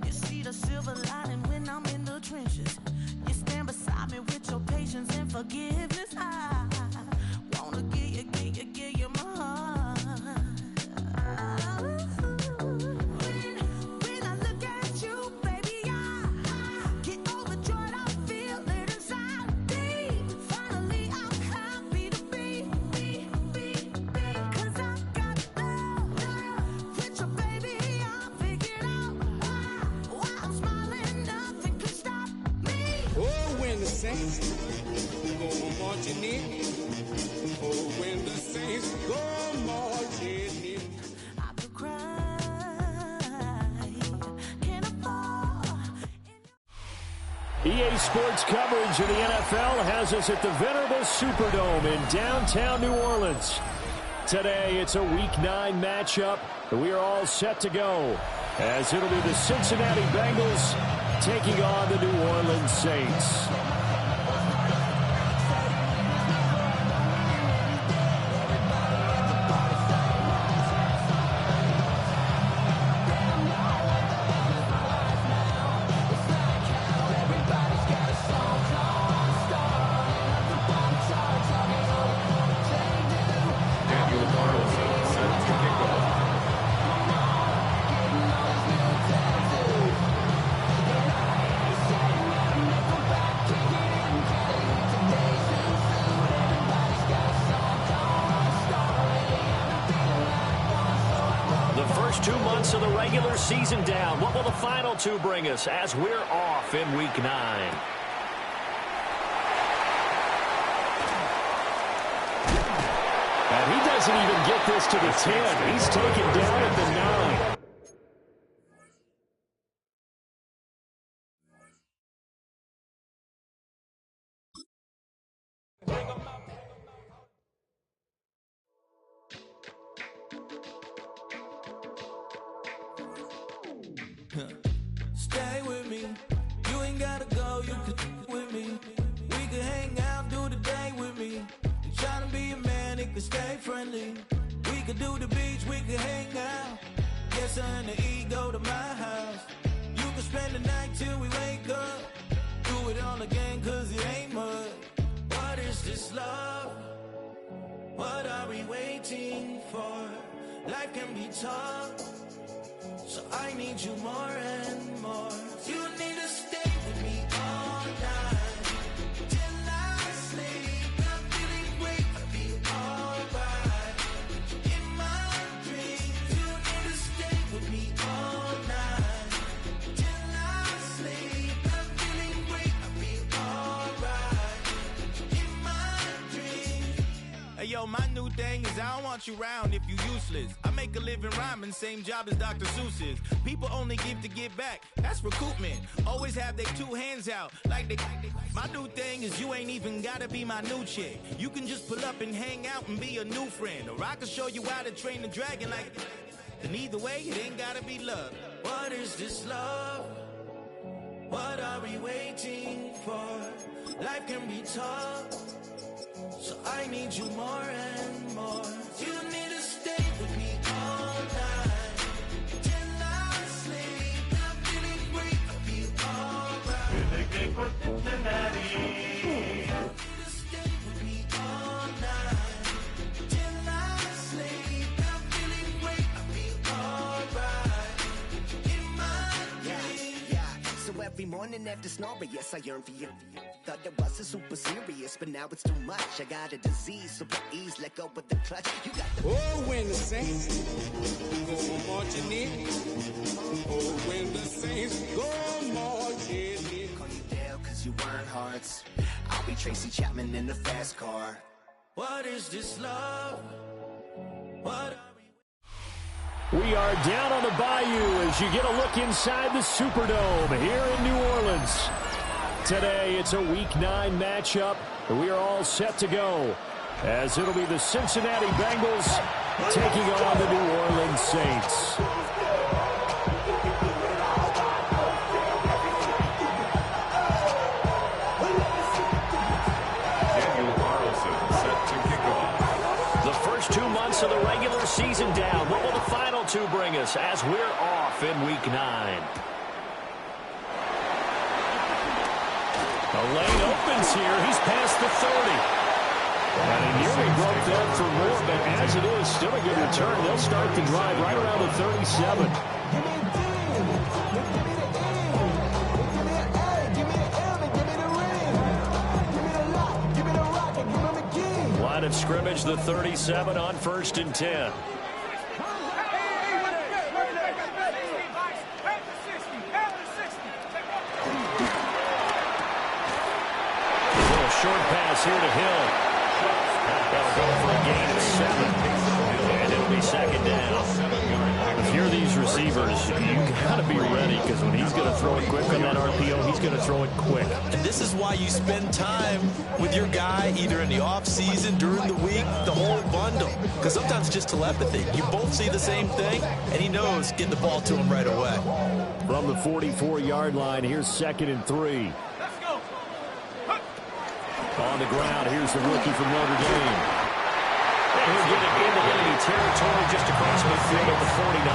You see the silver lining when I'm in the trenches. You stand beside me with your patience and forgiveness. I wanna give you my heart. When I look at you, baby, I get overjoyed. I feel it inside me. Finally, I'm happy to be. Cause I got love with your baby. I figured out why I'm smiling. Nothing can stop me. Oh, when the Saints go marching in. Oh, when the Saints go marching in. I could cry. Can I fall? EA Sports coverage of the NFL has us at the venerable Superdome in downtown New Orleans. Today, it's a Week 9 matchup, and we are all set to go, as it'll be the Cincinnati Bengals taking on the New Orleans Saints. The first 2 months of the regular season down. What will the final two bring us as we're off in Week 9? And he doesn't even get this to the 10. He's taken down at the 9. Stay with me. You ain't gotta go, you can with me. We can hang out, do the day with me. You tryna be a man, it can stay friendly. We could do the beach, we could hang out. Yes, her and the E go to my house. You can spend the night till we wake up. Do it all again, cause it ain't mud. What is this love? What are we waiting for? Life can be tough, so I need you more and more. You need to stay with me all night till I sleep. I'm feeling great, I'll be alright. In my dreams, you need to stay with me all night till I sleep. I'm feeling great, I'll be alright. In my dreams. Hey yo, my new thing is I don't want you around if you useless. I make a living rhyming, same job as Dr. Seuss's. People only give to get back, that's recoupment. Always have their two hands out, like they. My new thing is you ain't even gotta be my new chick. You can just pull up and hang out and be a new friend. Or I can show you how to train the dragon like. And either way, it ain't gotta be love. What is this love? What are we waiting for? Life can be tough, so I need you more and more. You need to stay with me all night till I sleep. I'm feeling great, I'll be alright. You need to stay with me all night till I sleep. I'm feeling great, I'll be alright. In my dreams. Yeah, so every morning after snoring, yes, I yearn for you. Thought it wasn't super serious, but now it's too much. I got a disease, so please let go with the clutch. You got. Oh, when the Saints go marching in. Oh, when the Saints go marching in. Call you Dale, cause you weren't hearts. I'll be Tracy Chapman in the fast car. What is this love? What are We are down on the bayou as you get a look inside the Superdome here in New Orleans. Today, it's a Week 9 matchup, and we are all set to go, as it'll be the Cincinnati Bengals taking on the New Orleans Saints. The first 2 months of the regular season down. What will the final to bring us as we're off in Week 9. The lane opens here. He's past the 30. And he nearly broke that for more, but as it is, still a good return. They'll start the drive right around the 37. Line of scrimmage, the 37 on 1st and 10. Short pass here to Hill. That'll go for a gain of 7. And it'll be 2nd down. If you're these receivers, you got to be ready, because when he's going to throw it quick on that RPO, he's going to throw it quick. And this is why you spend time with your guy either in the offseason, during the week, the whole bundle. Because sometimes it's just telepathy. You both see the same thing, and he knows get the ball to him right away. From the 44-yard line, here's 2nd and 3. On the ground, here's the rookie from Notre Dame. And he'll get it into enemy territory just across midfield at the 49.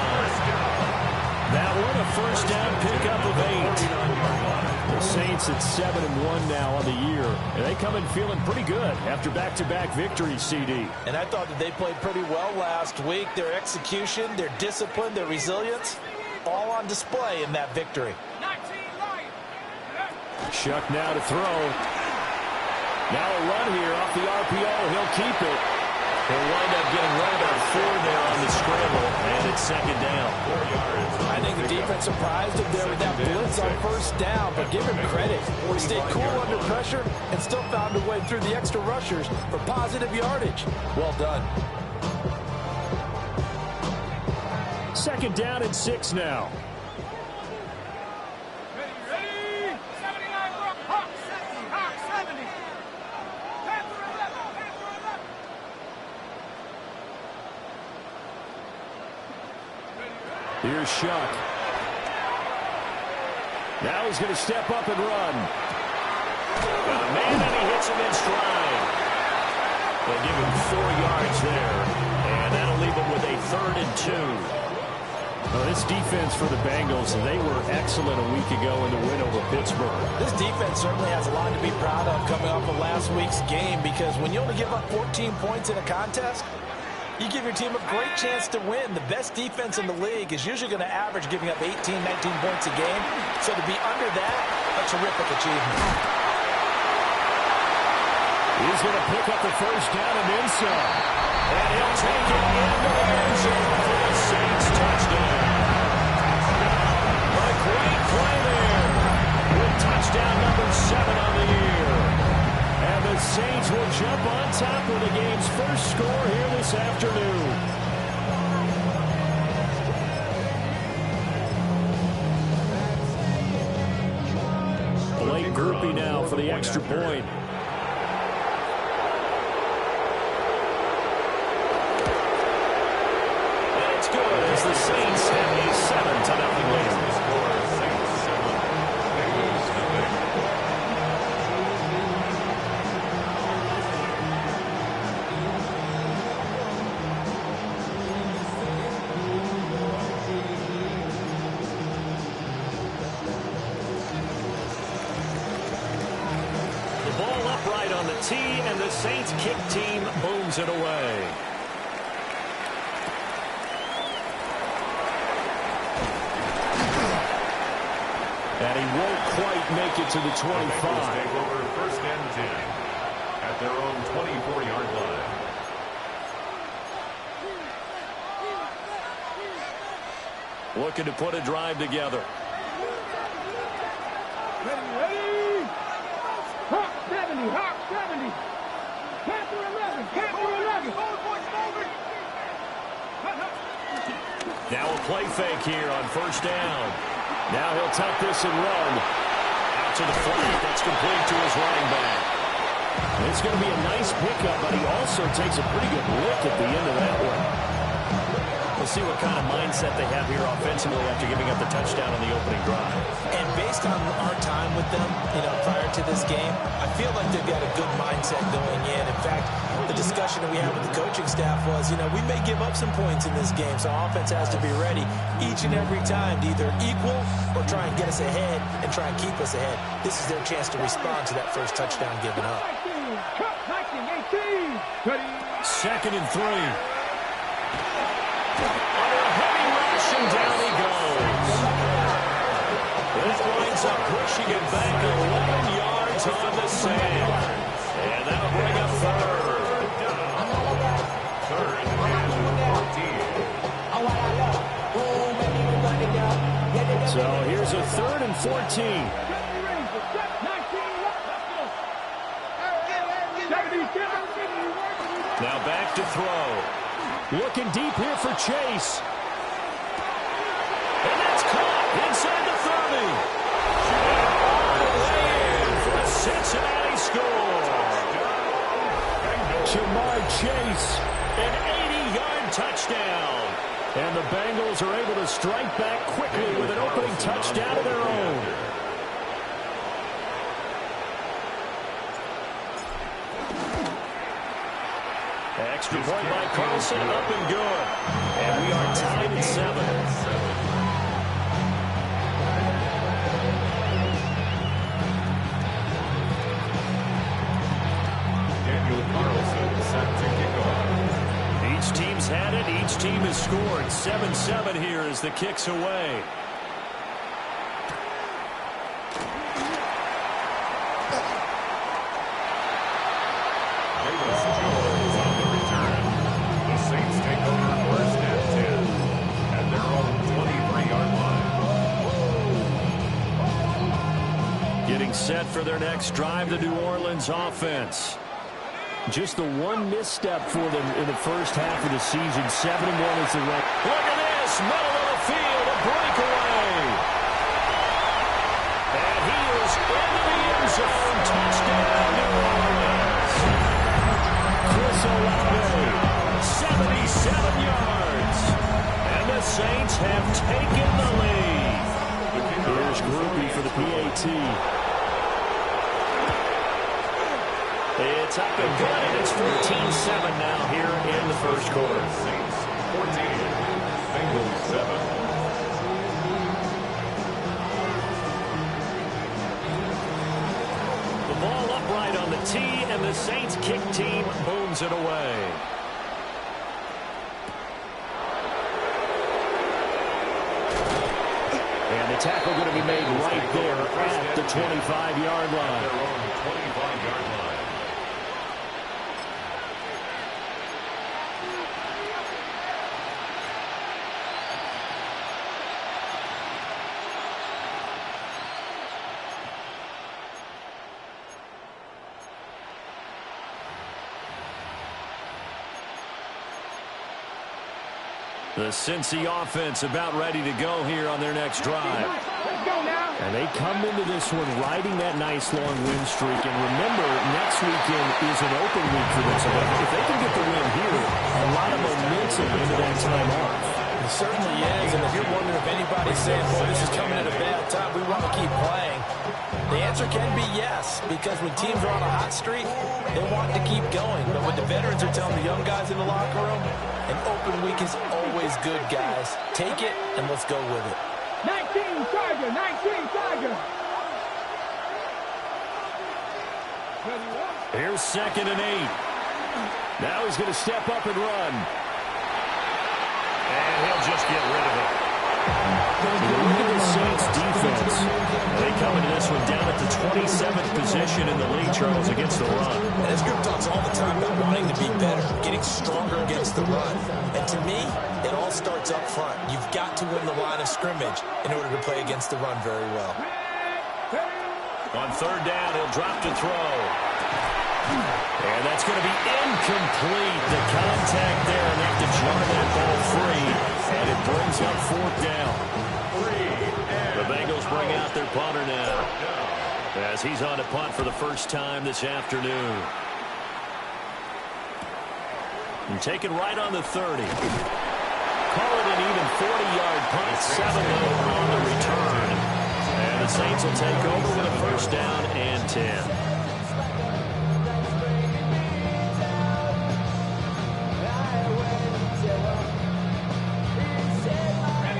That one, a 1st down pickup of 8. The Saints at 7-1 now on the year. And they come in feeling pretty good after back-to-back victories, CD. And I thought that they played pretty well last week. Their execution, their discipline, their resilience, all on display in that victory. Shuck now to throw. Now a run here off the RPO. He'll keep it. He'll wind up getting right about 4 there on the scramble, and it's 2nd down. I think the defense surprised him there with that blitz on 1st down, but give him credit. He stayed cool under pressure and still found a way through the extra rushers for positive yardage. Well done. 2nd down and 6 now. Here's Shuck. Now he's going to step up and run. Got a man, and he hits him in stride. They'll give him 4 yards there, and that'll leave him with a 3rd and 2. Well, this defense for the Bengals, they were excellent a week ago in the win over Pittsburgh. This defense certainly has a lot to be proud of coming off of last week's game, because when you only give up 14 points in a contest, you give your team a great chance to win. The best defense in the league is usually going to average giving up 18, 19 points a game. So to be under that, a terrific achievement. He's going to pick up the 1st down and then some. And he'll take it into the end zone for the Saints touchdown. A great play there with touchdown number 7 on the year. And the Saints will jump on top of the game's first score here this afternoon. Blake Groupie now for the extra point. And it's good as the Saints have a 7-0 lead. And the Saints kick team booms it away. And he won't quite make it to the 25. Take over 1st and 10 at their own 24-yard line. Looking to put a drive together. Ready. Hawk 70, Hawk 70. Panther 11, Panther 11. Now a play fake here on 1st down. Now he'll tuck this and run. Out to the flank. That's complete to his running back. It's going to be a nice pickup, but he also takes a pretty good look at the end of that one. We'll see what kind of mindset they have here offensively after giving up the touchdown on the opening drive. And based on our time with them, prior to this game, I feel like they've got a good mindset going in. In fact, the discussion that we had with the coaching staff was, we may give up some points in this game, so our offense has to be ready each and every time to either equal or try and get us ahead and try and keep us ahead. This is their chance to respond to that first touchdown given up. 2nd and 3. Under a heavy rush, and down he goes. This winds up pushing it back 11 yards on the sand. And that'll bring up third. Third and 14. So here's a 3rd and 14. Now back to throw. Looking deep here for Chase. And that's caught inside the 30. All the way in for a Cincinnati score. Jamar Chase, an 80-yard touchdown. And the Bengals are able to strike back quickly with an opening touchdown of their own. Extra point by Carlson, up and good. And we are tied at 7. Daniel Carlson set to kick off. Each team's had it. Each team has scored. 7-7 here as the kick's away. Set for their next drive, the New Orleans offense. Just the one misstep for them in the first half of the season. 7-1 is the record. Look at this, middle of the field, a breakaway. And he is into the end zone. Touchdown, New Orleans. Chris Olave, 77 yards. And the Saints have taken the lead. Here's Groupie for the PAT. It's up and good, and it's 14-7 now here in the first quarter. Saints 14, Bengals 7. The ball upright on the tee, and the Saints kick team booms it away. And the tackle going to be made right there at the 25-yard line. Their own 25-yard line. The Cincy offense about ready to go here on their next drive. And they come into this one riding that nice long win streak. And remember, next weekend is an open week for them. So if they can get the win here, a lot of momentum into that time off. It certainly is. And if you're wondering if anybody's saying, boy, this is coming at a bad time, we want to keep playing, the answer can be yes. Because when teams are on a hot streak, they want to keep going. But when the veterans are telling the young guys in the locker room, an open week is always good, guys. Take it, and let's go with it. 19 Tiger, 19 Tiger. Here's 2nd and 8. Now he's going to step up and run. And he'll just get rid of it. Look at the Saints defense. They come into this one down at the 27th position in the league, Charles, against the run. And this group talks all the time about wanting to be better, getting stronger against the run. And to me, it all starts up front. You've got to win the line of scrimmage in order to play against the run very well. On 3rd down, he'll drop to throw. And that's going to be incomplete. The contact there enough to jar that ball free. And it brings up 4th down. The Bengals bring out their punter now, as he's on to punt for the first time this afternoon. And taken right on the 30. call it an even 40-yard punt, 7 on the return. And the Saints will take over with a first down and 10.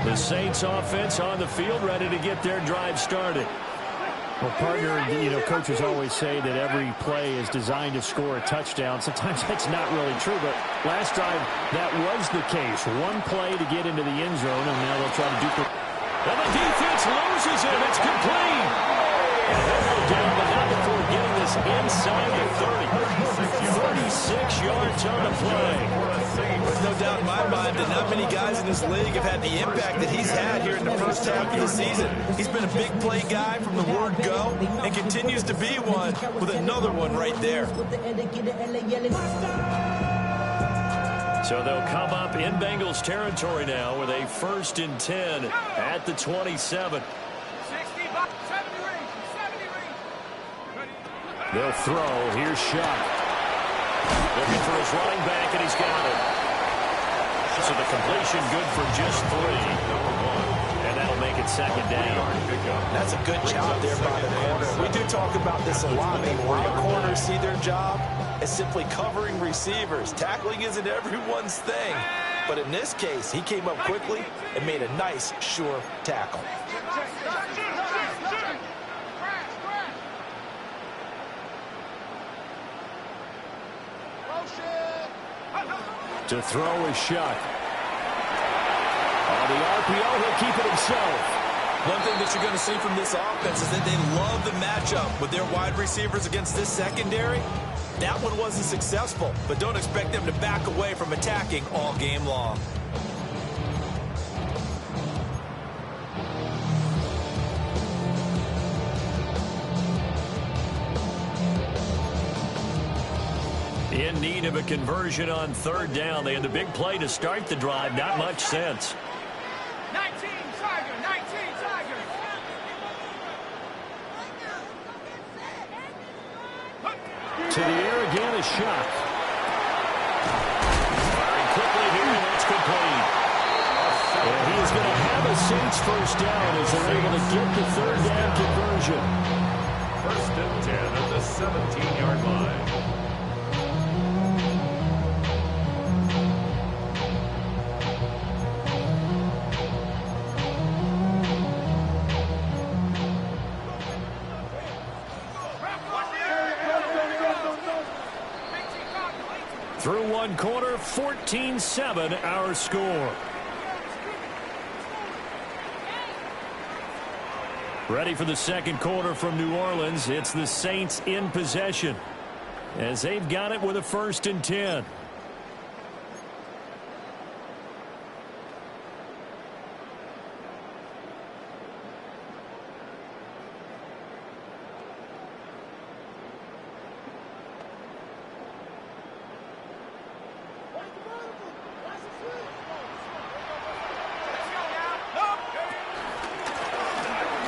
The Saints offense on the field, ready to get their drive started. Well, partner, coaches always say that every play is designed to score a touchdown. Sometimes that's not really true, but last drive, that was the case. One play to get into the end zone, and now they'll try to duplicate. And the defense loses it. It's complete. And they'll go down, but not before getting this inside the 30. 36 yards on the play. There's no doubt in my mind that not many guys in this league have had the impact that he's had here in the first half of the season. He's been a big play guy from the word go and continues to be one with another one right there. So they'll come up in Bengals territory now with a 1st and 10 at the 27. They'll throw. Here's Shuck. Looking for his running back, and he's got it. So the completion good for just 3. And that'll make it 2nd down. That's a good job there by the corner. We do talk about this a lot. A lot of corners see their job as simply covering receivers. Tackling isn't everyone's thing. But in this case, he came up quickly and made a nice, sure tackle. To throw is Shuck. On the RPO, he'll keep it himself. One thing that you're going to see from this offense is that they love the matchup with their wide receivers against this secondary. That one wasn't successful, but don't expect them to back away from attacking all game long. In need of a conversion on 3rd down. They had the big play to start the drive. Not much sense. 19 Tiger, 19 Tiger. To the air again is Shuck. Firing quickly here, and that's complete. And he is going to have a Saints first down as they're able to get the 3rd down conversion. 1st and 10 at the 17-yard line. Through one quarter, 14-7 our score. Ready for the 2nd quarter from New Orleans. It's the Saints in possession as they've got it with a 1st and 10.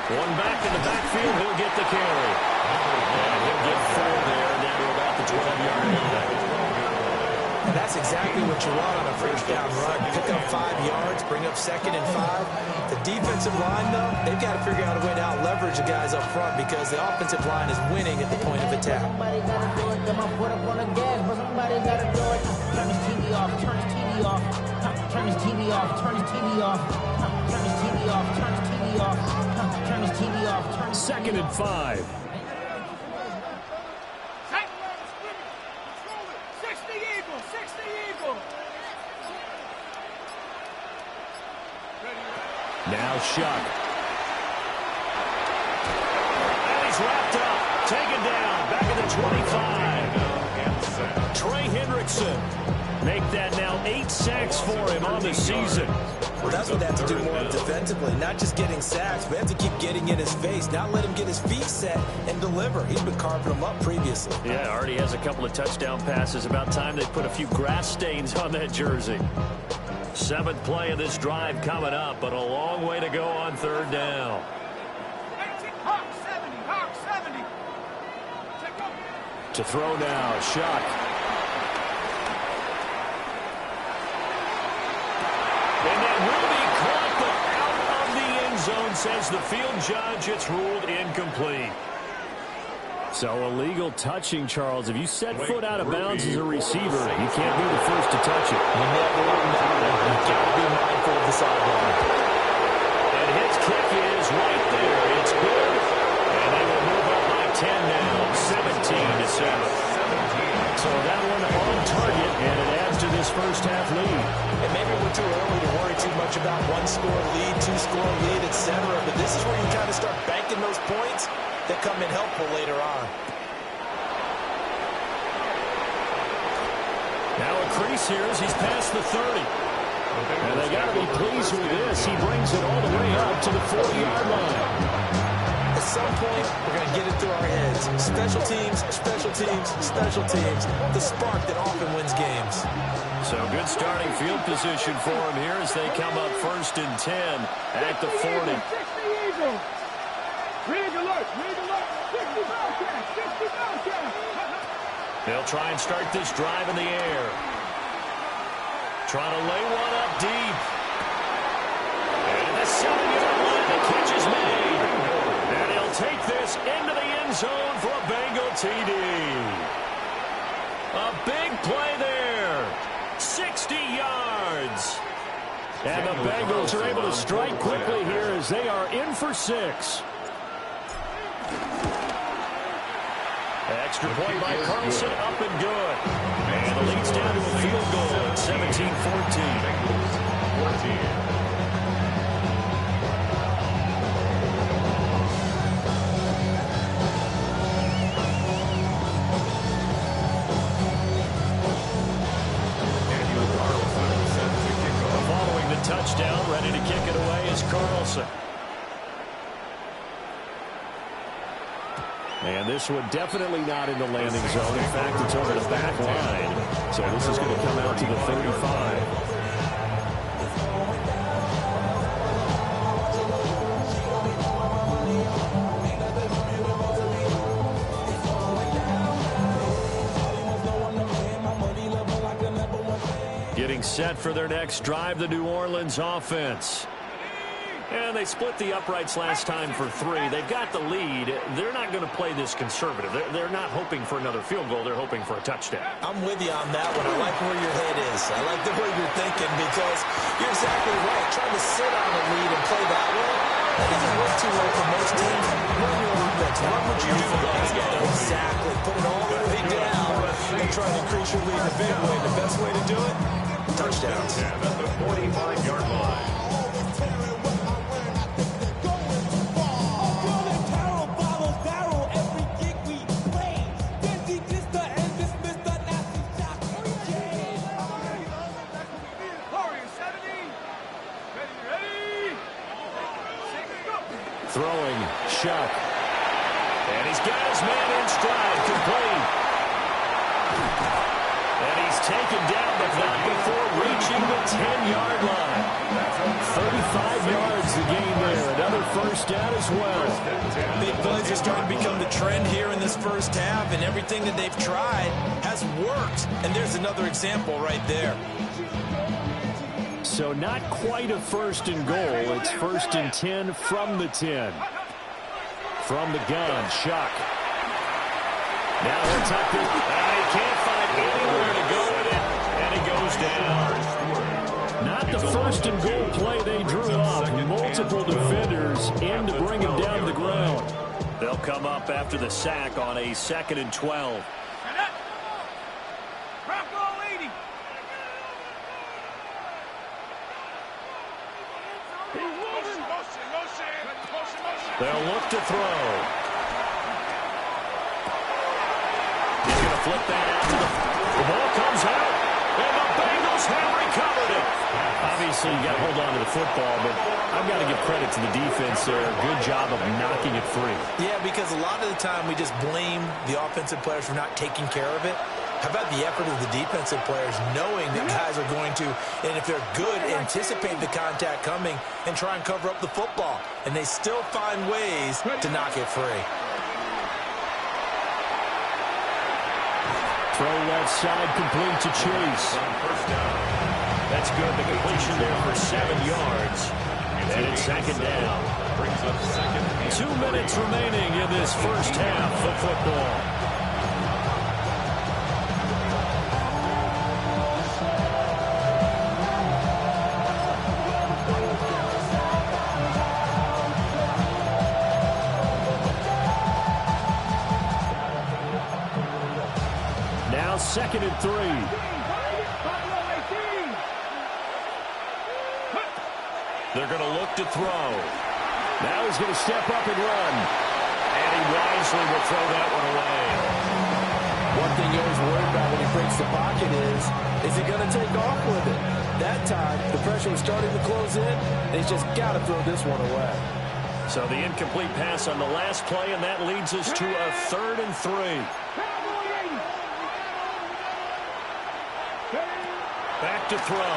One back in the backfield, he'll get the carry. And he'll get 4 there, down to about the 12-yard line. And that's exactly what you want on a first down run. Pick up 5 yards, bring up 2nd and 5. The defensive line, though, they've got to figure out a way to out-leverage the guys up front because the offensive line is winning at the point of attack. Somebody got to do it. Get my foot up on the gas, but somebody got to do it. Turn his TV off. Turn his TV off. Turn his TV off. Turn his TV off. Turn his TV off. Turn his TV off. Turn his TV off. 2nd and 5. 60 Eagle, 60 Eagle. Now Shuck. And he's wrapped up. Taken down. Back at the 25. Trey Hendrickson. Make that now 8 sacks for him on the season. Well, that's what they have to do more defensively. Not just getting sacks, but have to keep getting in his face. Not let him get his feet set and deliver. He's been carving them up previously. Yeah, already has a couple of touchdown passes. About time they put a few grass stains on that jersey. 7th play of this drive coming up, but a long way to go on 3rd down. Hawk 70. To throw now, Shuck. In says the field judge, it's ruled incomplete. So illegal touching, Charles. If you set foot out of bounds as a receiver, you can't be the first to touch it. You never learn that one. You've got to be mindful of the sideline. And his kick is right there. It's good. And they will move up by 10 now, 17-7. So that one on target, and it adds to this first half lead. And maybe we're too early to worry too much about one-score lead, two-score lead, etc. But this is where you kind of start banking those points that come in helpful later on. Now a crease here as he's past the 30. And they got to be pleased with this. He brings it all the way up to the 40-yard line. At some point, we're going to get it through our heads. Special teams, special teams, special teams. The spark that often wins games. So good starting field position for him here as they come up 1st and 10 at the 40. 60 Eagles. Rig alert, 60 Bobcats, 60 Bobcats. They'll try and start this drive in the air. Trying to lay one up deep. And at the 7-yard line, the catch is made. And he'll take this into the end zone for a Bengal TD. A big play there. 60 yards. And the Bengals are able to strike quickly here as they are in for 6. Extra point by Carlson, up and good. And it leads down to a field goal at 17-14. Following the touchdown, ready to kick it away is Carlson. And this one definitely not in the landing zone. In fact, it's over the back line. So this is going to come out to the 35. Getting set for their next drive, the New Orleans offense. And they split the uprights last time for 3. They've got the lead. They're not going to play this conservative. They're not hoping for another field goal. They're hoping for a touchdown. I'm with you on that one. I like where your head is. I like the way you're thinking because you're exactly right. Trying to sit on the lead and play that way, that doesn't work too well for most teams. Run your offense. Run what you do best. Exactly. Put it all the way down and try to increase your lead in a big way. The best way to do it, touchdowns. At the 45-yard line. Throwing, Shuck. And he's got his man in stride, complete. And he's taken down, but not before reaching the 10-yard line. 35 yards the gain there. Another first down as well. Big plays are starting to become the trend here in this first half, and everything that they've tried has worked. And there's another example right there. So not quite a 1st and goal. It's 1st and 10 from the 10. From the gun, Shuck. Now he'll tuck it. He can't find anywhere to go with it, and he goes down. Not the 1st and goal play they drew up. Multiple defenders in to bring him down to the ground. They'll come up after the sack on a 2nd and 12. They'll look to throw. He's going to flip that out to the ball comes out, and the Bengals have recovered it. Obviously, you got to hold on to the football, but I've got to give credit to the defense there. Good job of knocking it free. Yeah, because a lot of the time we just blame the offensive players for not taking care of it. How about the effort of the defensive players knowing that guys are going to, and if they're good, anticipate the contact coming and try and cover up the football. And they still find ways to knock it free. Throw left side, complete to Chase. That's good. The completion there for 7 yards. And it's second down. Brings up second. 2 minutes remaining in this first half of football. Now 2nd and 3. They're going to look to throw. Now he's going to step up and run. And he wisely will throw that one away. One thing you always worry about when he breaks the pocket is he going to take off with it? That time, the pressure was starting to close in, and he's just got to throw this one away. So the incomplete pass on the last play, and that leads us to a 3rd and 3. Back to throw.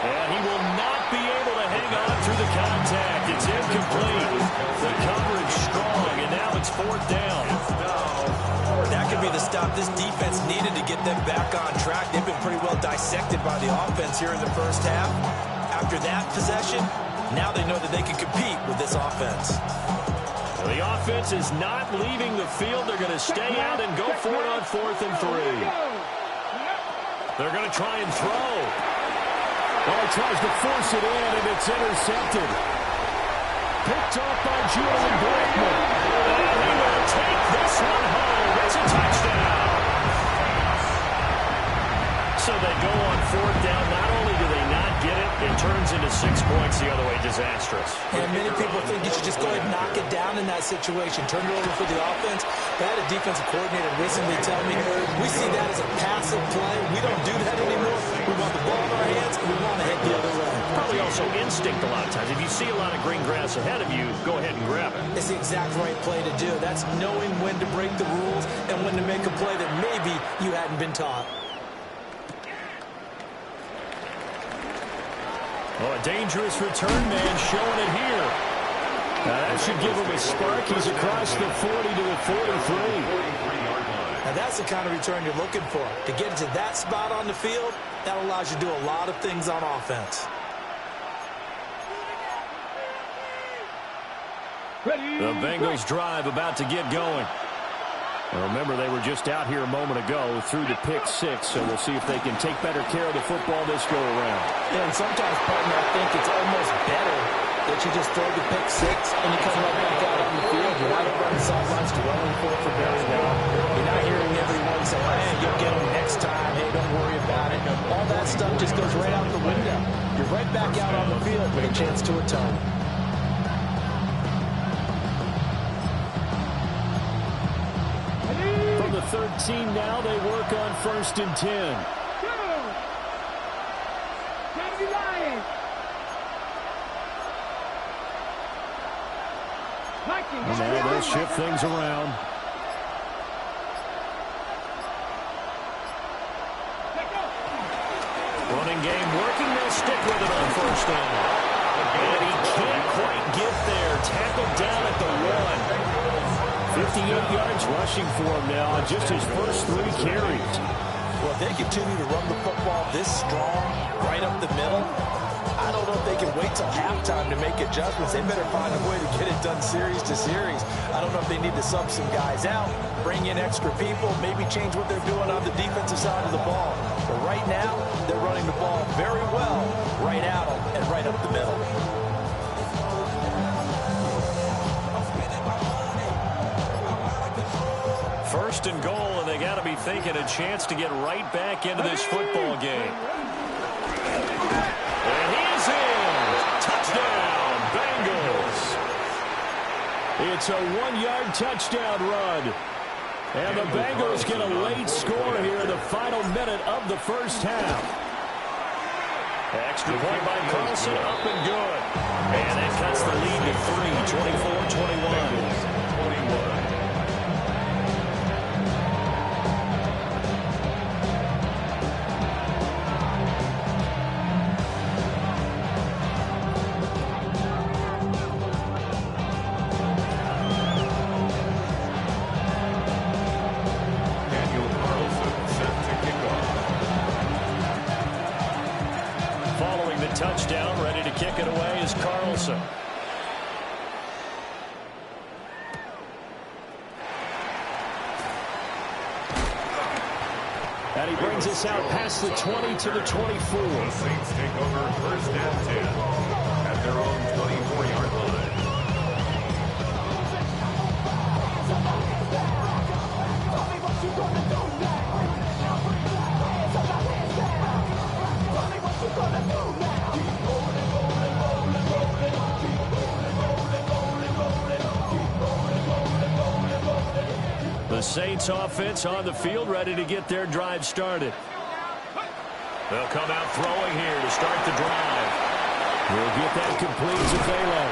And he will not be able to hang on through the contact. It's incomplete. The coverage strong, and now it's 4th down. That could be the stop this defense needed to get them back on track. They've been pretty well dissected by the offense here in the first half. After that possession, now they know that they can compete with this offense. Well, the offense is not leaving the field. They're going to stay out and go for it on 4th and 3. They're going to try and throw. Well, he tries to force it in, and it's intercepted. Picked off by Julian Blackman. And he will take this one home. It's a touchdown. So they go on 4th down. Not only do they not get it, it turns into 6 points the other way. Disastrous. And many people think you should just go ahead and knock it down in that situation. Turn it over for the offense. But I had a defensive coordinator recently tell me, we see that as a passive play. We don't do that anymore. We want the ball in our hands, and we want to head the other way. Probably also instinct a lot of times. If you see a lot of green grass ahead of you, go ahead and grab it. It's the exact right play to do. That's knowing when to break the rules and when to make a play that maybe you hadn't been taught. Oh, a dangerous return man showing it here. That should give him a spark. He's across the 40 to the 43. Now that's the kind of return you're looking for. To get into that spot on the field, that allows you to do a lot of things on offense. The Bengals drive about to get going. Well, remember, they were just out here a moment ago through the pick 6, so we'll see if they can take better care of the football this go around. Yeah, and sometimes, partner, I think it's almost better that you just throw the pick 6 and you come right back out on the field. You wind up running the sidelines to running for very well. You're not hearing everyone say, hey, you'll get them next time. Hey, don't worry about it. All that stuff just goes right out the window. You're right back out on the field with a chance to atone. From the 13 now, they work on 1st and 10. And now they'll shift things around. Running game working. They'll stick with it on 1st down. And he can't quite get there. Tackled down at the 1. 58 yards rushing for him now on just his first 3 carries. Well, if they continue to run the football this strong, right up the middle, I don't know if they can wait till halftime to make adjustments. They better find a way to get it done series to series. I don't know if they need to sub some guys out, bring in extra people, maybe change what they're doing on the defensive side of the ball. But right now, they're running the ball very well right at them and right up the middle. First and goal, and they got to be thinking a chance to get right back into this football game. And he is in. Touchdown, Bengals. It's a 1-yard touchdown run. And the Bengals get a late score here in the final minute of the first half. Extra point by Carlson, up and good. And that cuts the lead to 3, 24-21. And he brings us out past the 20 to the 24. The Saints take over first and 10 at their own 24-yard line. The Saints offense on the field, ready to get their drive started. They'll come out throwing here to start the drive. He'll get that complete to Velo.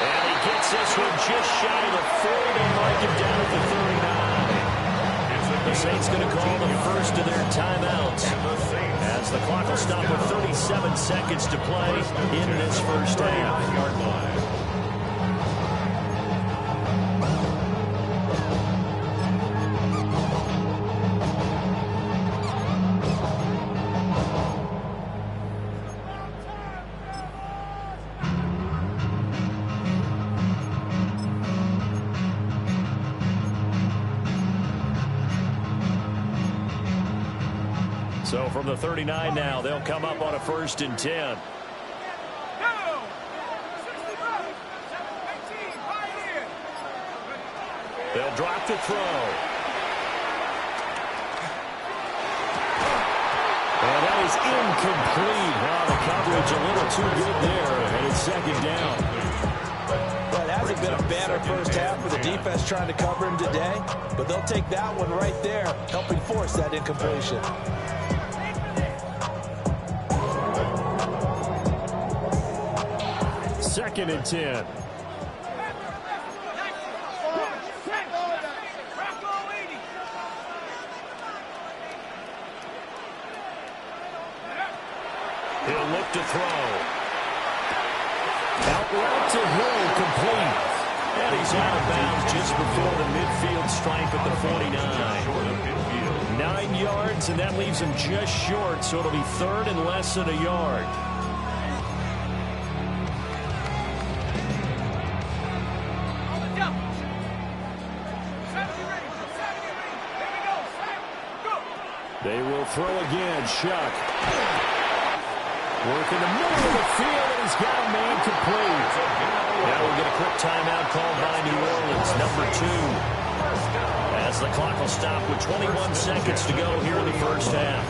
And he gets this one just shy of the 40 to mark him down at the 39. The Saints going to call the first of their timeouts as the clock will stop with 37 seconds to play in this first half. So from the 39 now, they'll come up on a 1st and 10. They'll drop the throw. And that is incomplete. Wow, the coverage a little too good there, and it's 2nd down. Well, it hasn't been a banner first half for the defense trying to cover him today, but they'll take that one right there, helping force that incompletion. 2nd and 10. He'll look to throw. Out route to Hill, complete. And he's out of bounds just before the midfield stripe at the 49. 9 yards, and that leaves him just short, so it'll be 3rd and less than a yard. They will throw again. Shuck. Work in the middle of the field, and he's got a man complete. Now we'll get a quick timeout called by New Orleans, number 2. As the clock will stop with 21 seconds to go here in the first half.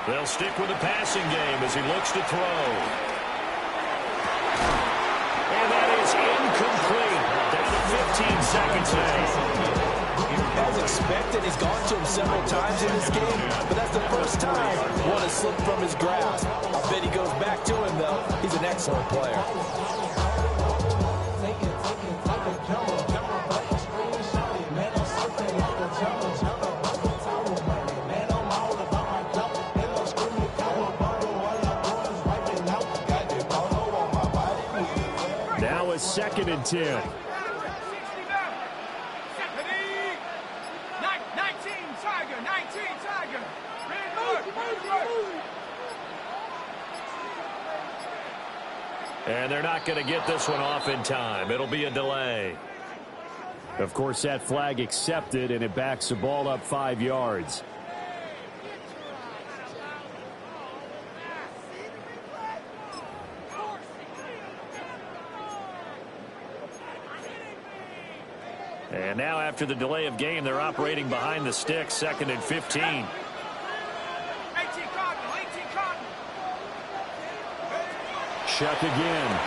They'll stick with the passing game as he looks to throw. And that is incomplete. Down to 15 seconds now. As expected, he's gone to him several times in this game, but that's the first time one has slipped from his grasp. I bet he goes back to him, though. He's an excellent player. Now a 2nd and 10. 19 Tiger. And they're not going to get this one off in time. It'll be a delay. Of course, that flag accepted, and it backs the ball up 5 yards. And now after the delay of game, they're operating behind the sticks, 2nd and 15. 18 Cardinal. Shuck again.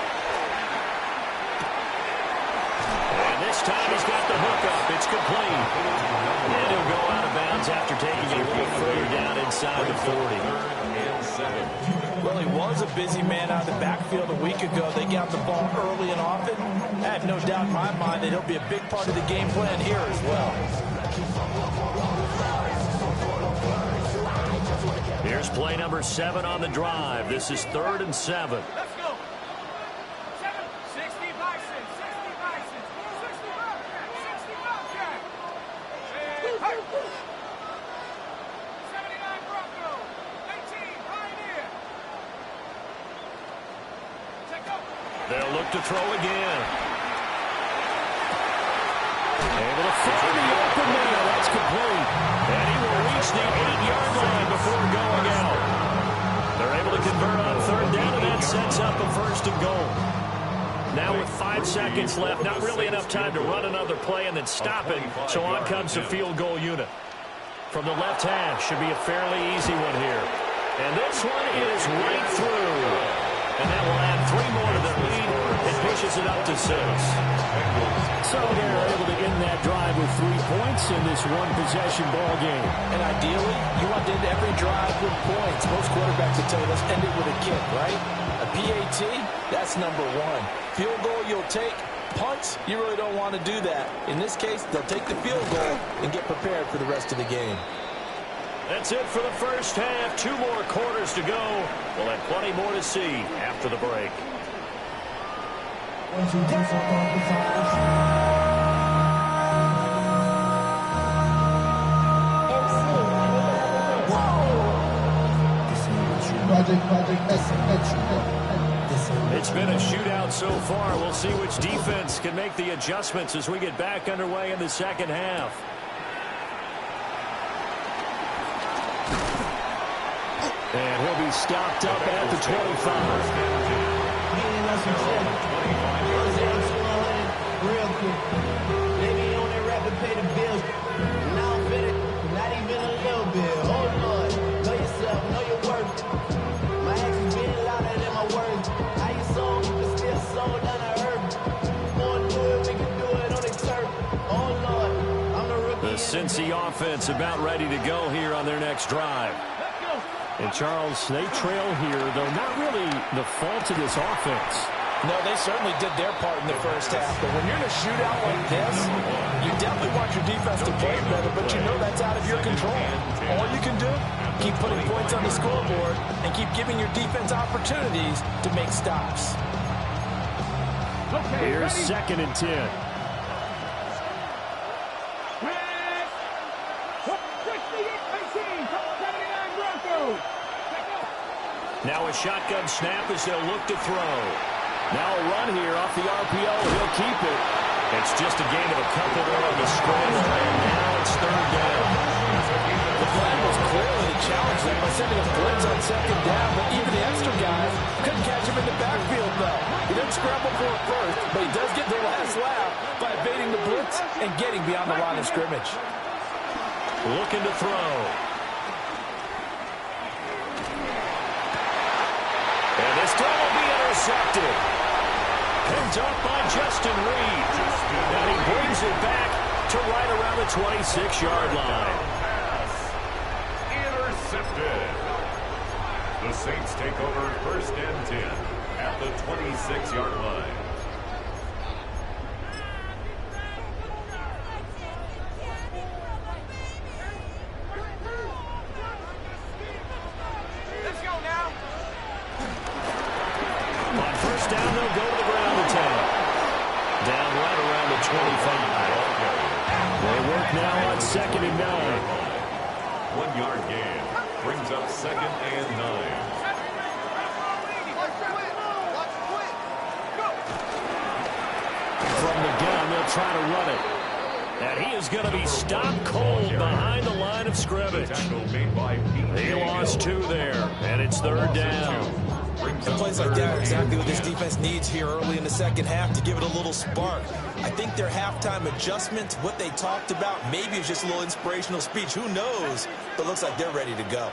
And this time he's got the hook up. It's complete. And he'll go out of bounds after taking it a little further down inside the 40. Well, he was a busy man out of the backfield a week ago. They got the ball early and often. I have no doubt in my mind that he'll be a big part of the game plan here as well. Here's play number 7 on the drive. This is 3rd and 7. Let's go. 7, 65. They'll look to throw again. Able to find the open man. That's complete. And he will reach the 8-yard line before going out. They're able to convert on third down, and that sets up a first and goal. Now with 5 seconds left, not really enough time to run another play and then stop it. So on comes the field goal unit. From the left half, should be a fairly easy one here. And this one is right through. And that will add 3 more to the lead and pushes it up to 6. So they're able to end that drive with 3 points in this one-possession ball game. And ideally, you want to end every drive with points. Most quarterbacks will tell you, let's end it with a kick, right? A PAT, that's number 1. Field goal you'll take. Punts, you really don't want to do that. In this case, they'll take the field goal and get prepared for the rest of the game. That's it for the first half. 2 more quarters to go. We'll have plenty more to see after the break. It's been a shootout so far. We'll see which defense can make the adjustments as we get back underway in the second half. And he'll be stopped up at the 25. Real quick. Maybe on that rap to pay the bills. Now I'm finished. Not even a little bit. Oh, Lord. Know yourself. Know your worth. My actions being louder than my words. How you sold, but still sold down to earth. More do it, we can do it on the turf. Oh, Lord. I'm the rookie. The Cincy offense about ready to go here on their next drive. And, Charles, they trail here, though not really the fault of this offense. No, they certainly did their part in the first half. But when you're in a shootout like this, you definitely want your defense to play better, but you know that's out of your control. All you can do, keep putting points on the scoreboard and keep giving your defense opportunities to make stops. Here's 2nd and 10. Now a shotgun snap as they'll look to throw. Now a run here off the RPO. He'll keep it. It's just a gain of a couple there on the scrimmage. And now it's 3rd down. The plan was clearly to challenge them by sending a blitz on 2nd down, but even the extra guys couldn't catch him in the backfield, though. He didn't scramble for it first, but he does get the last laugh by evading the blitz and getting beyond the line of scrimmage. Looking to throw. And this time will be intercepted. Picked up by Justin Reed. And he brings it back to right around the 26-yard line. Intercepted. The Saints take over 1st and 10 at the 26-yard line. Down, they'll go to the ground attack. Down right around the 25. They work now on 2nd and 9. 1-yard gain brings up 2nd and 9. From the gun, they'll try to run it. And he is going to be stopped cold behind the line of scrimmage. He lost 2 there, and it's 3rd down. And plays like that are exactly what this defense needs here early in the second half to give it a little spark. I think their halftime adjustments, what they talked about, maybe it's just a little inspirational speech. Who knows? But it looks like they're ready to go.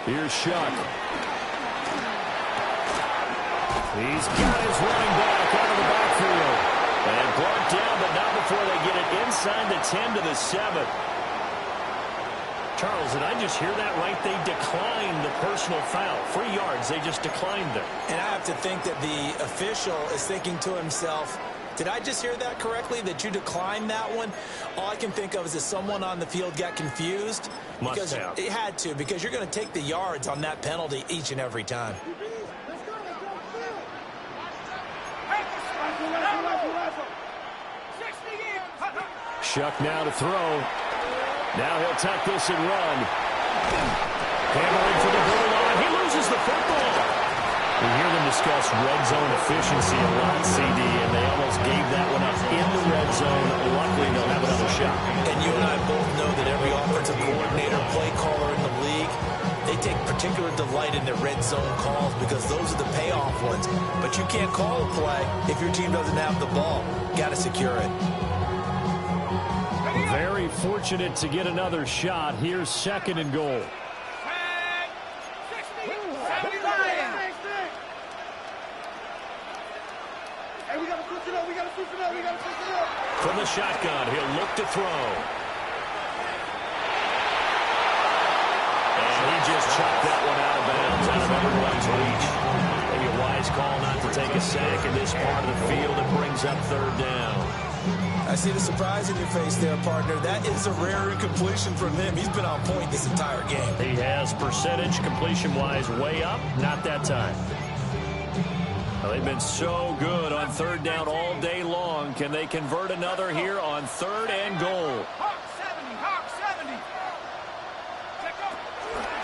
Here's Shuck. He's got his running back out of the backfield. And brought down, but not before they get it inside the 10 to the 7. Charles, did I just hear that right? They declined the personal foul. 3 yards, they just declined them. And I have to think that the official is thinking to himself, did I just hear that correctly, that you declined that one? All I can think of is that someone on the field got confused. Must have. It had to, because you're going to take the yards on that penalty each and every time. Shuck now to throw. Now he'll tuck this and run. Hammering for the goal line. He loses the football. We hear them discuss red zone efficiency a lot, CD, and they almost gave that one up in the red zone. Luckily, they'll have another shot. And you and I both know that every offensive coordinator, play caller in the league, they take particular delight in their red zone calls because those are the payoff ones. But you can't call a play if your team doesn't have the ball. Got to secure it. Very fortunate to get another shot. Here's 2nd and goal. From the shotgun, he'll look to throw. And he just chucked that one out of bounds, out of everyone's reach. Maybe a wise call not to take a sack in this part of the field. It brings up 3rd down. I see the surprise in your face there, partner. That is a rare incompletion from him. He's been on point this entire game. He has percentage completion-wise way up. Not that time. Well, they've been so good on 3rd down all day long. Can they convert another here on 3rd and goal?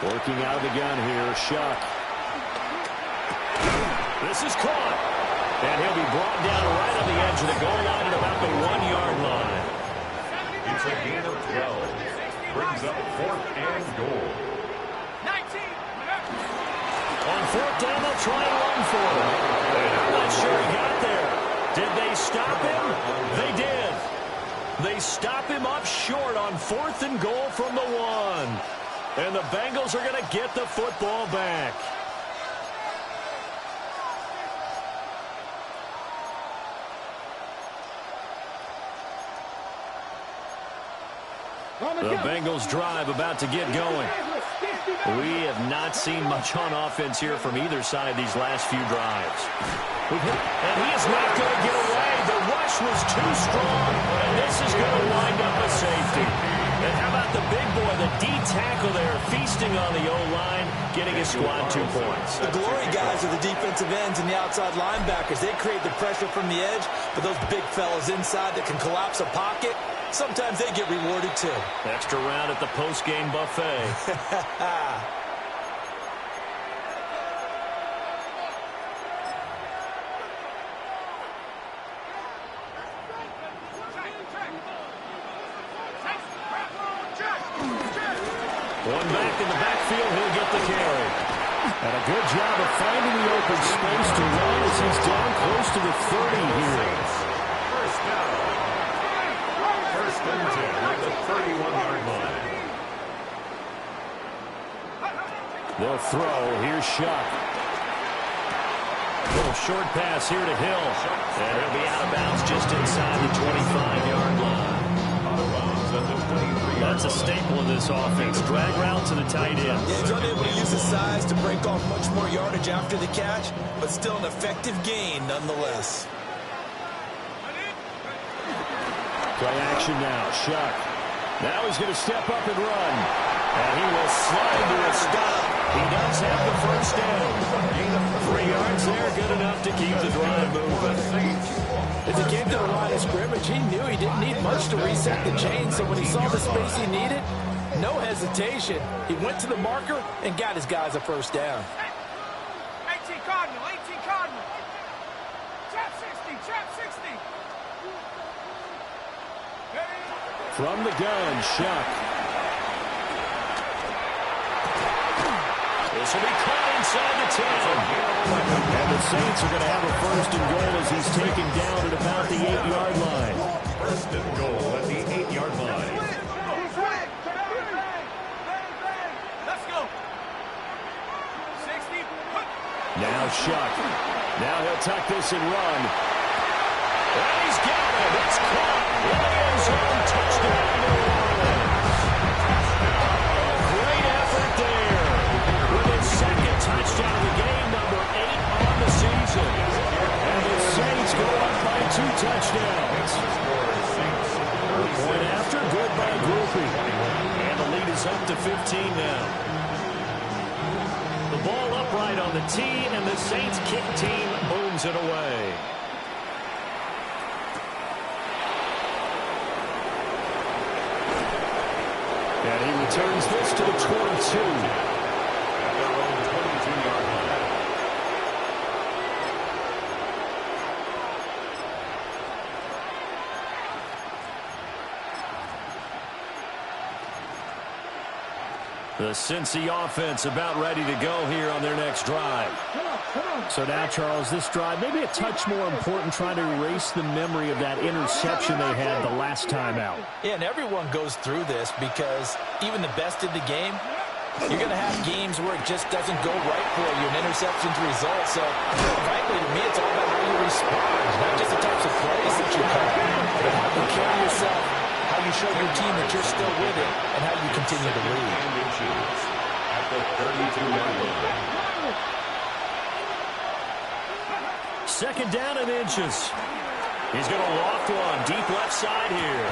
Working out of the gun here, Shuck. This is caught. And he'll be brought down right on the edge of the goal line at about the 1-yard line. It's a gain of 12. Brings up 4th and goal. 19. On 4th down, they'll try and run for it. I'm not sure he got there. Did they stop him? They did. They stop him up short on 4th and goal from the 1. And the Bengals are going to get the football back. The Bengals drive about to get going. We have not seen much on offense here from either side these last few drives. And he is not going to get away. The rush was too strong, and this is going to wind up a safety. And how about the big boy, the D tackle there, feasting on the O-line, getting his squad 2 points. The glory guys are the defensive ends and the outside linebackers. They create the pressure from the edge, but those big fellas inside that can collapse a pocket, sometimes they get rewarded too. Extra round at the post-game buffet. One back in the backfield, he'll get the carry. And a good job of finding the open space to run as he's down close to the 30 here. First down. 1st and 10 at the 31-yard line. They'll throw. Here's Shuck. Little short pass here to Hill. And he'll be out of bounds just inside the 25-yard line. That's a staple of this offense. Drag route to the tight end. Yeah, he's unable to use his size to break off much more yardage after the catch, but still an effective gain nonetheless. Play action now. Shuck. Now he's going to step up and run. And he will slide to a stop. He does have the 1st down. 3 yards there, good enough to keep the drive moving. As he came to the line of scrimmage, he knew he didn't need much to reset the chain, so when he saw the space he needed, no hesitation. He went to the marker and got his guys a 1st down. 18 Cardinal, 18 Cardinal. Trap 60, trap 60. From the gun, Shuck. This will be caught inside the 10. And the Saints are going to have a 1st and goal as he's taken down at about the 8-yard line. 1st and goal at the 8-yard line. Let's go. 60. Now Shuck. Now he'll tuck this and run. And he's got it. It's caught. In the end zone. Touchdown, New Orleans. Great effort there. With his 2nd touchdown of the game, number 8 on the season. And the Saints go up by 2 touchdowns. Point after, good by Groupie. And the lead is up to 15 now. The ball upright on the tee, and the Saints kick team booms it away. And he returns this to the 22. At their own 22-yard line. The Cincy offense about ready to go here on their next drive. So now, Charles, this drive maybe a touch more important, trying to erase the memory of that interception they had the last time out. Yeah, and everyone goes through this because even the best in the game, you're going to have games where it just doesn't go right for you, an interception's result. So, frankly, to me, it's all about how you respond, not just the types of plays that you call, but how you carry yourself, how you show your team that you're still with it, and how you continue to lead. At the 32-yard line. Second down and inches. He's going to loft one deep left side here.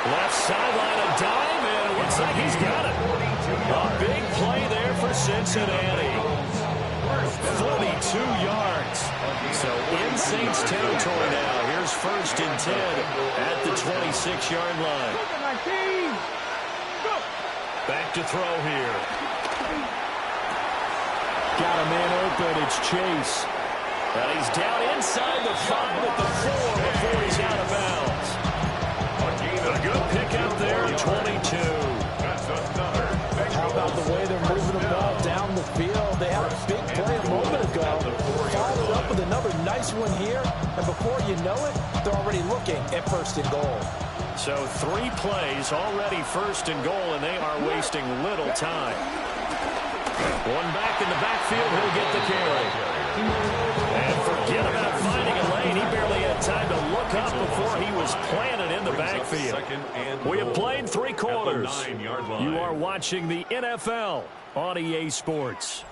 Left sideline, a dive, and it looks like he's got it. A big play there for Cincinnati. 42 yards. So in Saints territory now. Here's 1st and 10 at the 26-yard line. Back to throw here. Got a man open. It's Chase. And he's down inside the 5 at the 4 before he's out of bounds. A good pickup there at 22. How about the way they're moving the ball down the field? They had a big play a moment ago. Followed up with another nice one here. And before you know it, they're already looking at 1st and goal. So 3 plays already 1st and goal, and they are wasting little time. One back in the backfield, he'll get the carry. And forget about finding a lane. He barely had time to look up before he was planted in the backfield. We have played 3 quarters. You are watching the NFL on EA Sports.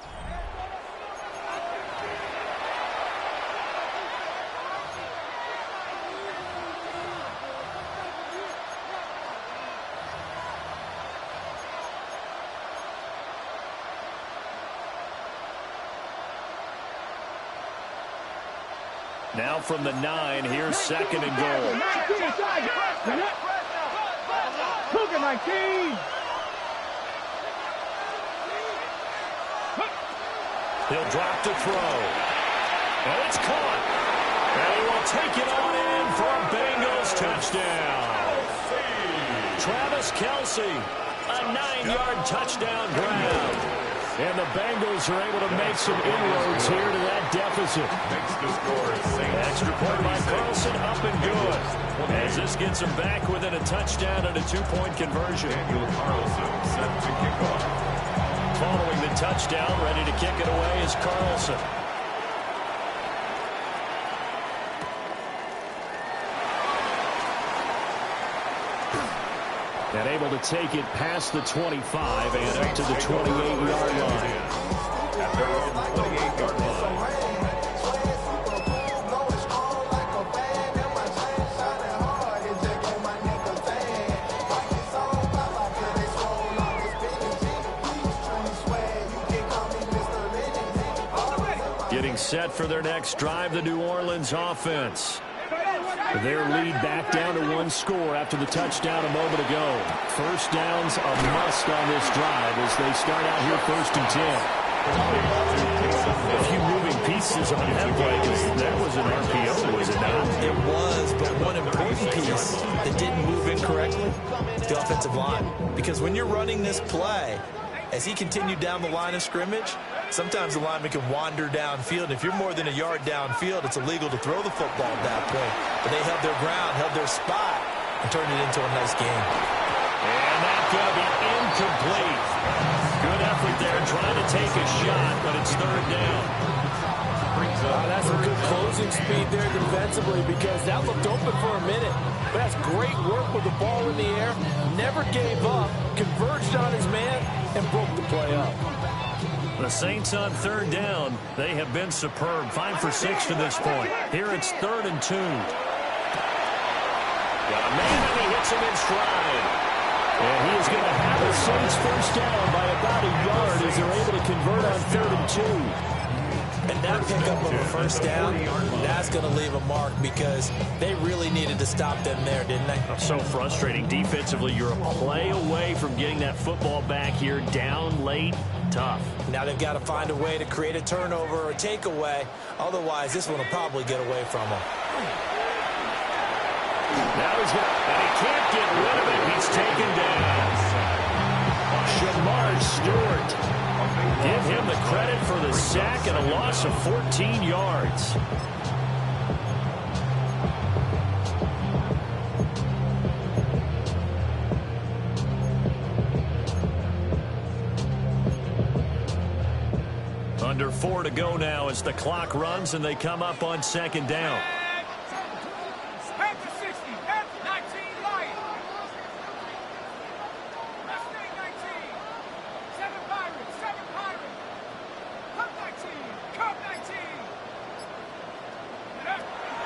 Now from the 9, here's 2nd and goal. Cougar 19. He'll drop to throw. And it's caught. And he will take it on in for a Bengals touchdown. Travis Kelce, a 9-yard touchdown grab. And the Bengals are able to make some inroads here to that deficit. Extra point by Carlson, up and good. As this gets them back within a touchdown and a 2-point conversion. Carlson set to kick off. Following the touchdown, ready to kick it away is Carlson. And able to take it past the 25 and up to the 28-yard line. At their own 28-yard line. Getting set for their next drive, the New Orleans offense. Their lead back down to 1 score after the touchdown a moment ago. First down's a must on this drive as they start out here 1st and 10. A few moving pieces on that play because that was an RPO, was it not? It was, but one important piece that didn't move incorrectly, the offensive line. Because when you're running this play, as he continued down the line of scrimmage, sometimes the lineman can wander downfield. If you're more than a yard downfield, it's illegal to throw the football at that point. But they held their ground, held their spot, and turned it into a nice game. And that's going to be incomplete. Good effort there trying to take a shot, but it's 3rd down. That's some good closing speed there defensively because that looked open for a minute. But that's great work with the ball in the air. Never gave up, converged on his man, and broke the play up. The Saints on 3rd down. They have been superb. 5 for 6 to this point. Here it's 3rd and 2. Got a man and he hits him in stride. And he is going to have the Saints first down by about a yard as they're able to convert on 3rd and 2. And that pickup of a first down, that's going to leave a mark because they really needed to stop them there, didn't they? So frustrating. Defensively, you're a play away from getting that football back here down late. Tough. Now they've got to find a way to create a turnover or a takeaway. Otherwise, this one will probably get away from them. Now he's got, and he can't get rid of it. He's taken down. Shamar Stewart. Give him the credit for the sack and a loss of 14 yards. Under 4 to go now as the clock runs and they come up on second down.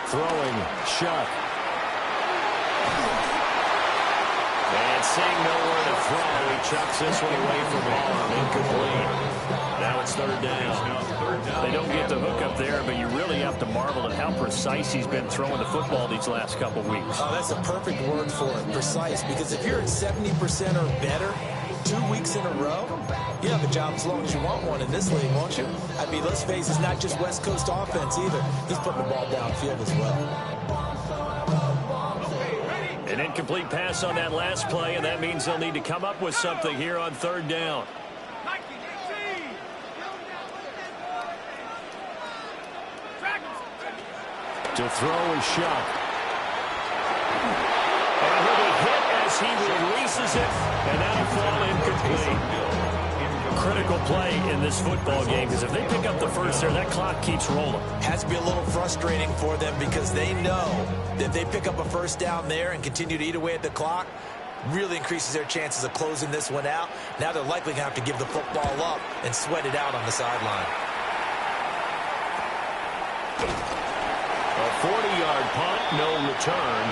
Throwing, Shuck. And seeing nowhere to throw, he chucks this one away from arm, incomplete. Now it's third down. They don't get the hook up there, but you really have to marvel at how precise he's been throwing the football these last couple weeks. Oh, that's a perfect word for it, precise, because if you're at 70% or better 2 weeks in a row, you have a job as long as you want one in this league, won't you? I mean, let's face it, it's not just West Coast offense either. He's putting the ball downfield as well. An incomplete pass on that last play, and that means they'll need to come up with something here on third down. To throw is Shuck. And he'll be hit as he releases it, and that'll fall incomplete. Critical play in this football game, because if they pick up the first there, that clock keeps rolling. Has to be a little frustrating for them because they know that if they pick up a first down there and continue to eat away at the clock, really increases their chances of closing this one out. Now they're likely going to have to give the football up and sweat it out on the sideline. A 40-yard punt, no return.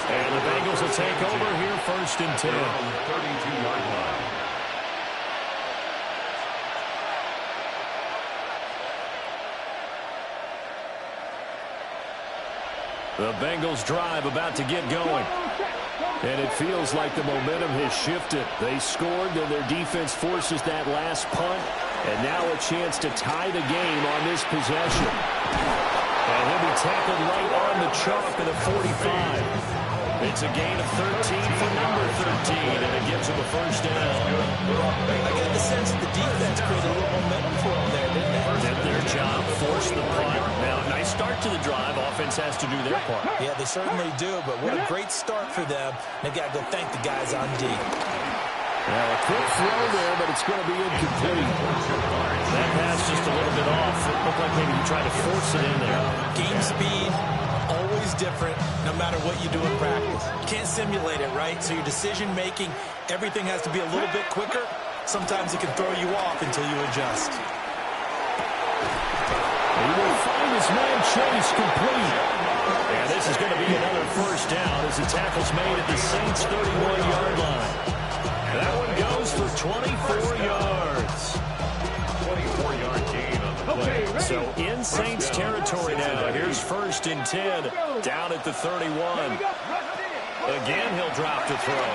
And the Bengals will take over here first and 10. 32-yard line. The Bengals drive about to get going. And it feels like the momentum has shifted. They scored, then their defense forces that last punt. And now a chance to tie the game on this possession. And he'll be tackled right on the chalk at the 45. It's a gain of 13 for number 13, and it gives him a first down. I get the sense that the defense created a little momentum for them there, didn't they? Did their job, forced the punt. Now, nice start to the drive. Offense has to do their part. Yeah, they certainly do, but what a great start for them. They've got to go thank the guys on D. Now, a quick throw there, but it's going to be incomplete. That pass just a little bit off. It looked like maybe he tried to force it in there. Game speed, always different, no matter what you do in practice. You can't simulate it, right? So your decision-making, everything has to be a little bit quicker. Sometimes it can throw you off until you adjust. He will find his man Chase complete. And this is going to be another first down as the tackle's made at the Saints' 31-yard line. That one goes for 24 yards. 24-yard gain on the play. So in Saints territory now. Here's first and 10 down at the 31. Again, he'll drop to throw.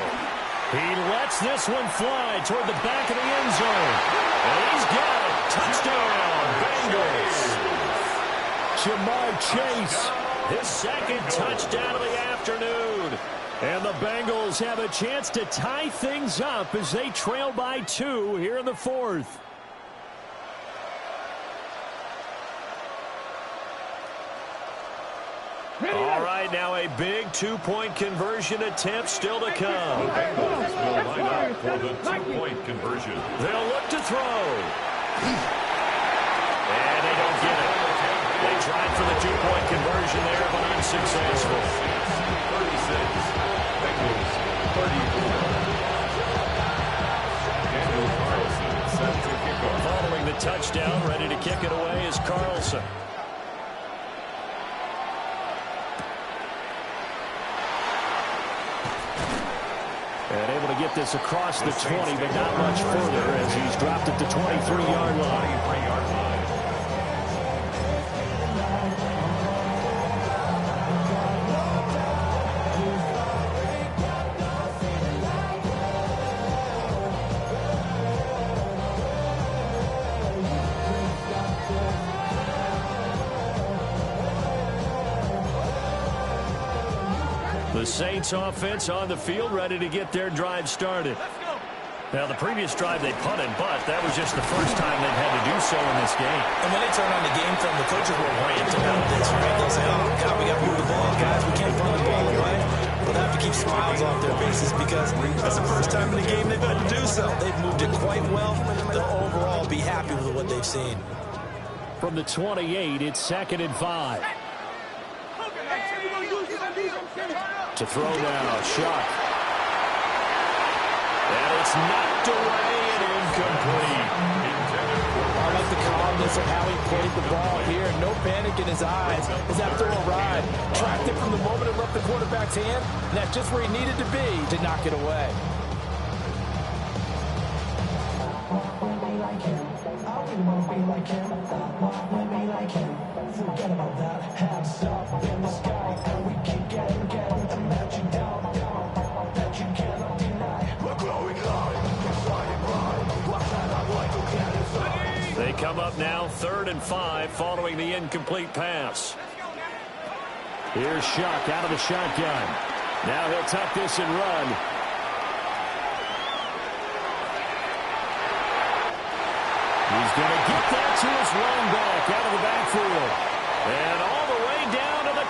He lets this one fly toward the back of the end zone. And he's got it. Touchdown, Bengals. Jamar Chase, his second touchdown of the afternoon. And the Bengals have a chance to tie things up as they trail by 2 here in the fourth. All right, now a big two-point conversion attempt still to come. The Bengals will line up for the two-point conversion. They'll look to throw. And they don't get it. They tried for the two-point conversion there, but unsuccessful. 36. Bengals 34. Daniel Carlson set to kick off. Following the touchdown, ready to kick it away is Carlson. And able to get this across the 20, but not much further as he's dropped at the 23-yard line. The Saints offense on the field, ready to get their drive started. Now, the previous drive they punted, but that was just the first time they've had to do so in this game. And when they turn on the game film, the coaches will rant about this, right? They'll say, oh, God, we got to move the ball. Guys, we can't run the ball away. They'll have to keep smiles off their faces because that's the first time in the game they've had to do so. They've moved it quite well. They'll overall be happy with what they've seen. From the 28, it's 2nd and 5. To throw now, Shuck. And it's knocked away and incomplete. I like the calmness of how he played the ball here. No panic in his eyes as that throw arrived. Tracked it from the moment it left the quarterback's hand, and that's just where he needed to be to knock it away. Forget about that. Hands up in the sky, and we keep getting and let you down, that you cannot deny. We're glowing light, shining bright. What's that I like to get inside? They come up now 3rd and 5 following the incomplete pass. Here's Shuck out of the shotgun. Now he'll tuck this and run. He's going to get that to his running back out of the backfield. And all the way down to the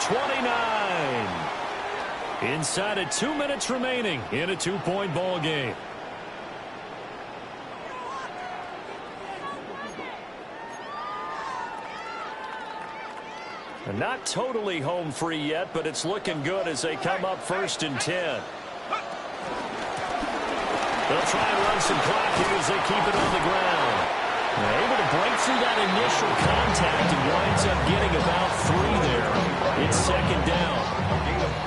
29. Inside of 2 minutes remaining in a 2-point ball game. And not totally home free yet, but it's looking good as they come up 1st and 10. They'll try and run some clock here as they keep it on the ground. They're able to break through that initial contact and winds up getting about 3 there. It's 2nd down.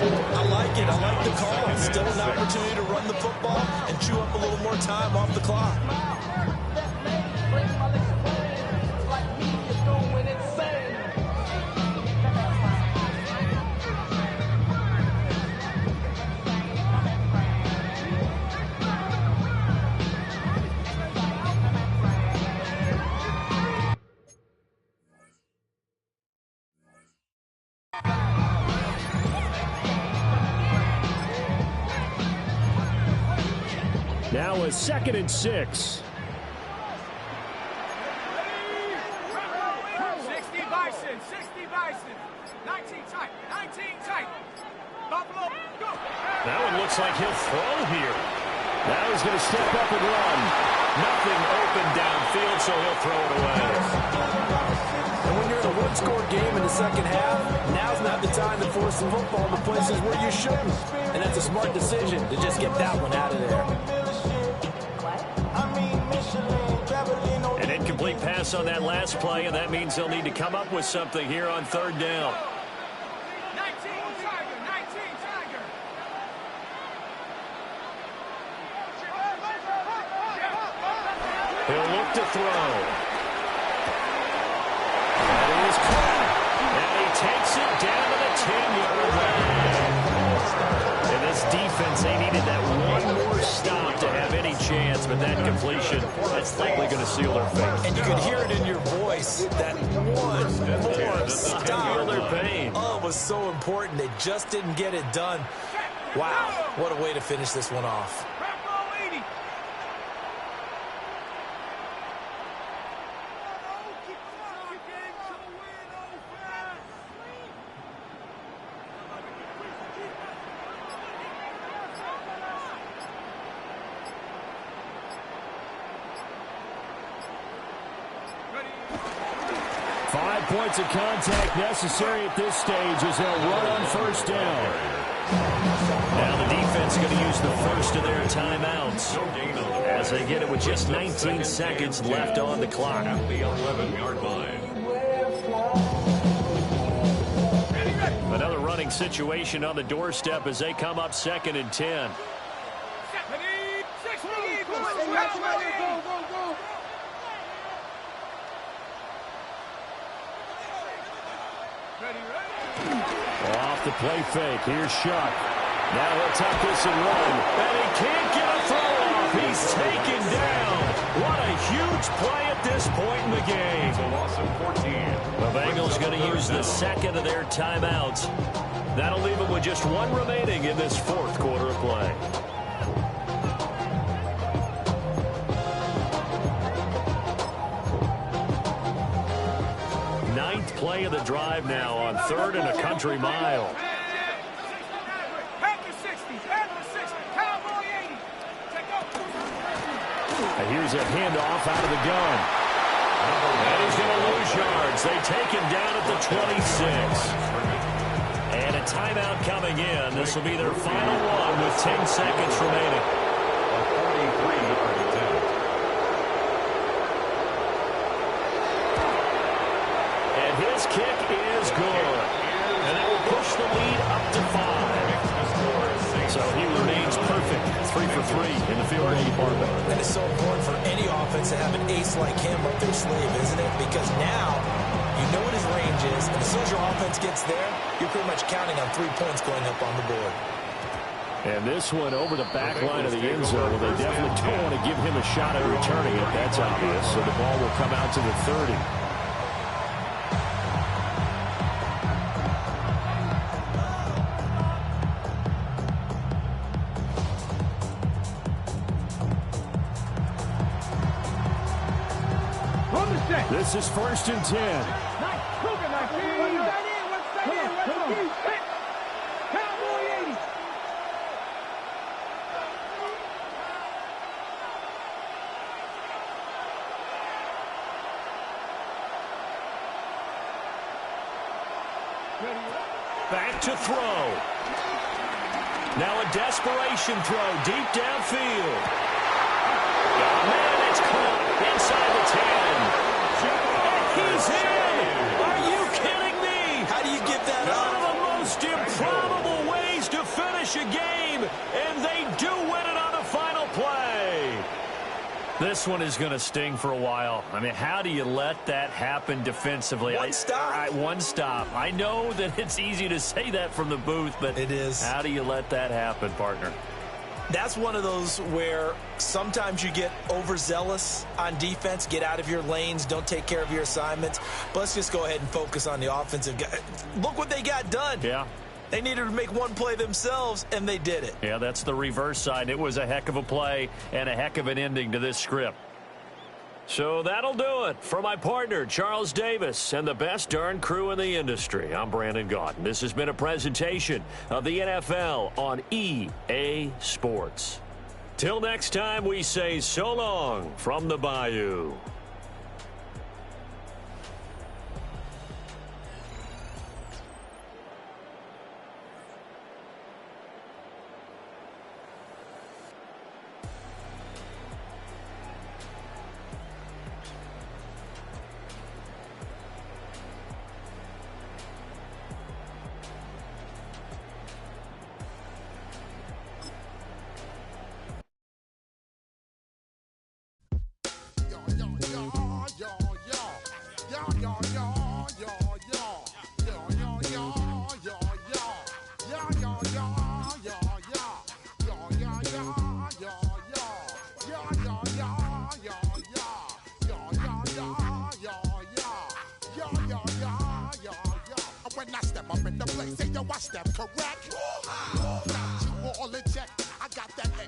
I like it. I like the call. Still an opportunity to run the football and chew up a little more time off the clock. Now a 2nd and 6. 60 Bison, 60 Bison. 19 tight, 19 tight. Buffalo, go. That one looks like he'll throw here. Now he's going to step up and run. Nothing open downfield, so he'll throw it away. And when you're in a one-score game in the second half, now's not the time to force the football to places where you shouldn't. And that's a smart decision to just get that one out of there. An incomplete pass on that last play, and that means they'll need to come up with something here on 3rd down. 19 Tiger. He'll look to throw. And he is caught. And he takes it down to the 10-yard line. And this defense, they needed that one more stop to have any chance, but that completion, that's likely going to seal their fate. And you could hear it in your voice, that one more stop. Feel their pain. Oh, it was so important. They just didn't get it done. Wow, what a way to finish this one off. Points of contact necessary at this stage as they'll run on 1st down. Now the defense is going to use the first of their timeouts as they get it with just 19 seconds left on the clock. At the 11-yard line. Another running situation on the doorstep as they come up 2nd and 10. Off the play fake. Here's Shuck. Now he'll tuck this and run. And he can't get a throw off. He's taken down. What a huge play at this point in the game. It's a loss of 14. The Bengals going to use the second of their timeouts. That'll leave them with just one remaining in this fourth quarter of play. Ninth play of the drive now on 3rd and a country mile. Here's a handoff out of the gun. And he's going to lose yards. They take him down at the 26. And a timeout coming in. This will be their final one with 10 seconds remaining. A 43-yard attempt. And his kick is good. And that will push the lead up to 5. So he remains perfect. 3 for 3 in the field goal department. And it's so important for any offense to have an ace like him up their sleeve, isn't it? Because now you know what his range is, and as soon as your offense gets there, you're pretty much counting on 3 points going up on the board. And this one over the back line of the end zone. Well, they definitely don't want to give him a shot at returning it. That's obvious. So the ball will come out to the 30. This is 1st and 10. Back to throw. Now a desperation throw deep downfield. Oh, man, it's caught inside the 10. He's in! Are you kidding me? How do you give that One up? of the most improbable ways to finish a game, and they do win it on the final play. This one is going to sting for a while. I mean, how do you let that happen defensively? One stop. One stop. I know that it's easy to say that from the booth, but it is. How do you let that happen, partner? That's one of those where sometimes you get overzealous on defense, get out of your lanes, don't take care of your assignments. But let's just go ahead and focus on the offensive guy. Look what they got done. Yeah. They needed to make one play themselves, and they did it. Yeah, that's the reverse side. It was a heck of a play and a heck of an ending to this script. So that'll do it for my partner, Charles Davis, and the best darn crew in the industry. I'm Brandon Gaudin. This has been a presentation of the NFL on EA Sports. Till next time, we say so long from the Bayou. When I step up in the place, say yo, I step correct. Got you all in check. I got that